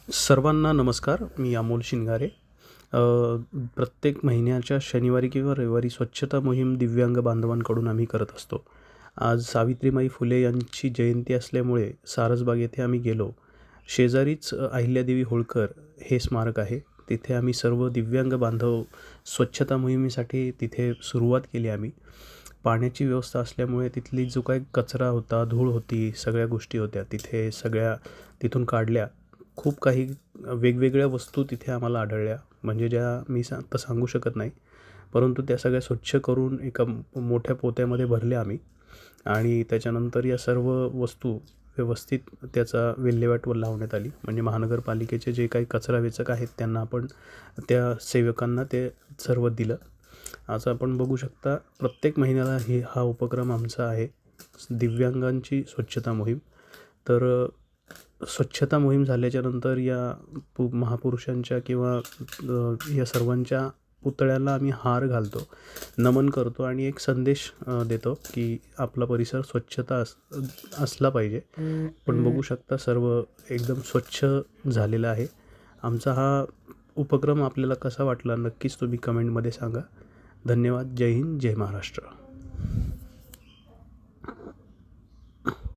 सर्वांना नमस्कार. मी अमोल शिंगारे. प्रत्येक महिन्याच्या शनिवारी किंवा रविवारी स्वच्छता मोहीम दिव्यांग बांधवांकडून आम्ही करत असतो. आज सावित्रीमाई फुले यांची जयंती असल्यामुळे सारसबाग येथे आम्ही गेलो. शेजारीच अहिल्यादेवी होळकर हे स्मारक आहे. तिथे आम्ही सर्व दिव्यांग बांधव स्वच्छता मोहिमेसाठी तिथे सुरुवात केली आम्ही. पाण्याची व्यवस्था असल्यामुळे तिथली जो काही कचरा होता, धूळ होती, सगळ्या गोष्टी होत्या तिथे सगळ्या तिथून काढल्या. खूप काही वेगवेगळ्या वस्तू तिथे आम्हाला आढळल्या, म्हणजे ज्या मी तर सांगू शकत नाही. परंतु त्या सगळ्या स्वच्छ करून एका मोठ्या पोत्यामध्ये भरल्या आम्ही आणि त्याच्यानंतर या सर्व वस्तू व्यवस्थित त्याचा विल्हेवाट लावण्यात आली. म्हणजे महानगरपालिकेचे जे काही कचरा वेचक आहेत त्यांना आपण त्या सेवकांना ते सर्व दिलं. आज आपण बघू शकता प्रत्येक महिन्याला हा उपक्रम आमचा आहे, दिव्यांगांची स्वच्छता मोहीम. तर स्वच्छता मोहीम झाल्याच्यानंतर या महापुरुषांच्या किंवा या सर्वांच्या पुतळ्याला आम्ही हार घालतो, नमन करतो आणि एक संदेश देतो की आपला परिसर स्वच्छता असला पाहिजे. पण बघू शकता सर्व एकदम स्वच्छ झालेलं आहे. आमचा हा उपक्रम आपल्याला कसा वाटला नक्कीच तुम्ही कमेंटमध्ये सांगा. धन्यवाद. जय हिंद, जय महाराष्ट्र.